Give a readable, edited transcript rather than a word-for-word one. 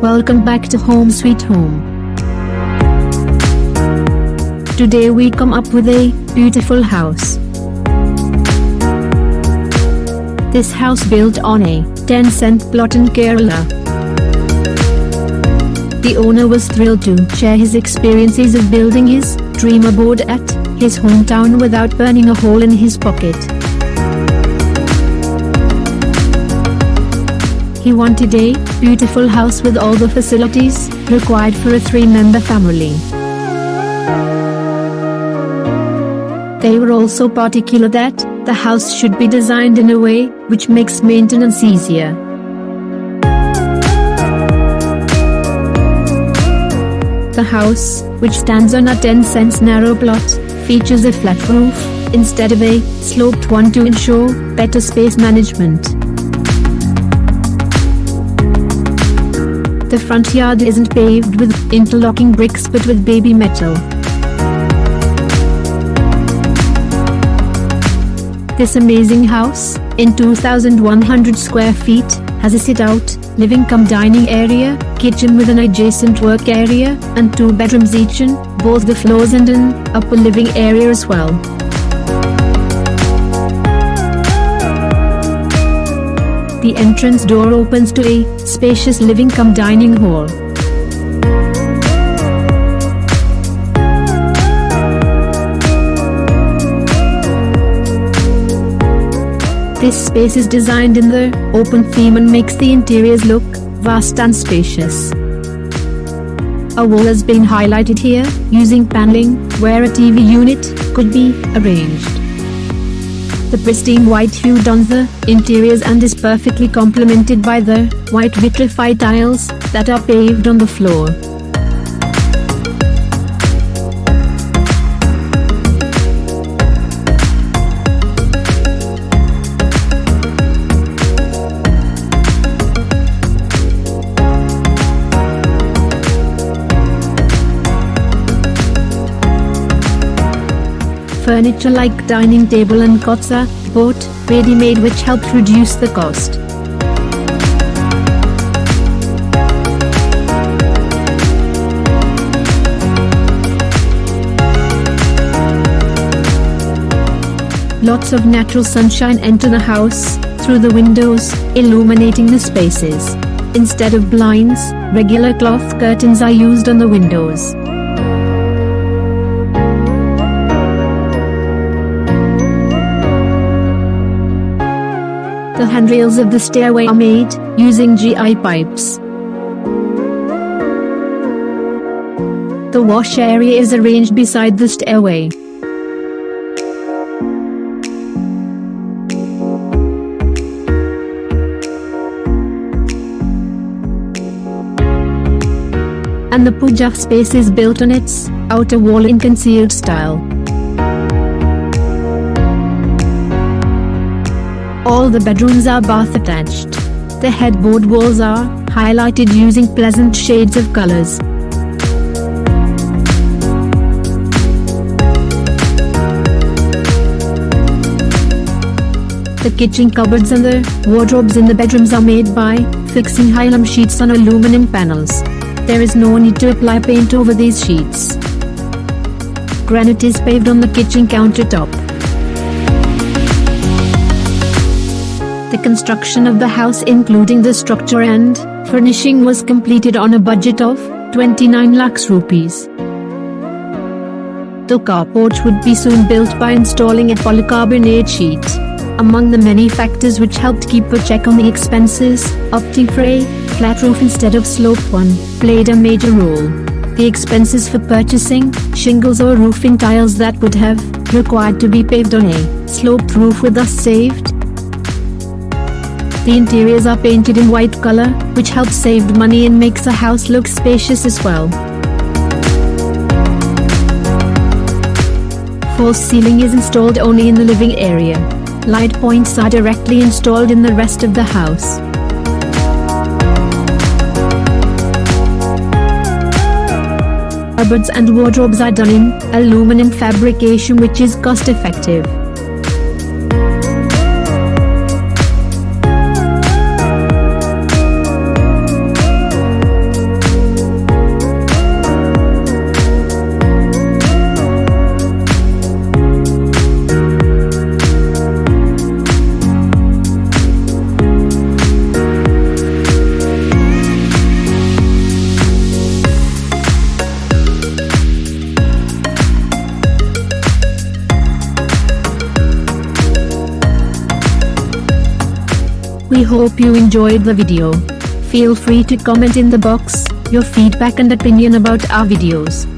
Welcome back to Home Sweet Home. Today we come up with a beautiful house. This house built on a 10-cent plot in Kerala. The owner was thrilled to share his experiences of building his dream abode at his hometown without burning a hole in his pocket. He wanted a beautiful house with all the facilities required for a 3-member family. They were also particular that the house should be designed in a way which makes maintenance easier. The house, which stands on a 10-cent narrow plot, features a flat roof instead of a sloped one to ensure better space management. The front yard isn't paved with interlocking bricks but with baby metal. This amazing house, in 2,100 square feet, has a sit-out, living-cum-dining area, kitchen with an adjacent work area, and 2 bedrooms each in both the floors and an upper living area as well. The entrance door opens to a spacious living-cum-dining hall. This space is designed in the open theme and makes the interiors look vast and spacious. A wall has been highlighted here, using paneling, where a TV unit could be arranged. The pristine white hue adorns the interiors and is perfectly complemented by the white vitrified tiles that are paved on the floor. Furniture like dining table and cots are bought ready-made, which helped reduce the cost. Lots of natural sunshine enter the house through the windows, illuminating the spaces. Instead of blinds, regular cloth curtains are used on the windows. The handrails of the stairway are made using GI pipes. The wash area is arranged beside the stairway. And the puja space is built on its outer wall in concealed style. All the bedrooms are bath attached. The headboard walls are highlighted using pleasant shades of colors. The kitchen cupboards and the wardrobes in the bedrooms are made by fixing nylon sheets on aluminum panels. There is no need to apply paint over these sheets. Granite is paved on the kitchen countertop. The construction of the house, including the structure and furnishing, was completed on a budget of 29 lakhs rupees. The carport would be soon built by installing a polycarbonate sheet. Among the many factors which helped keep a check on the expenses, opting for a flat roof instead of sloped one played a major role. The expenses for purchasing shingles or roofing tiles that would have required to be paved on a sloped roof were thus saved. The interiors are painted in white color, which helps save money and makes the house look spacious as well. False ceiling is installed only in the living area. Light points are directly installed in the rest of the house. Cupboards and wardrobes are done in aluminum fabrication, which is cost effective. hope you enjoyed the video. Feel free to comment in the box your feedback and opinion about our videos.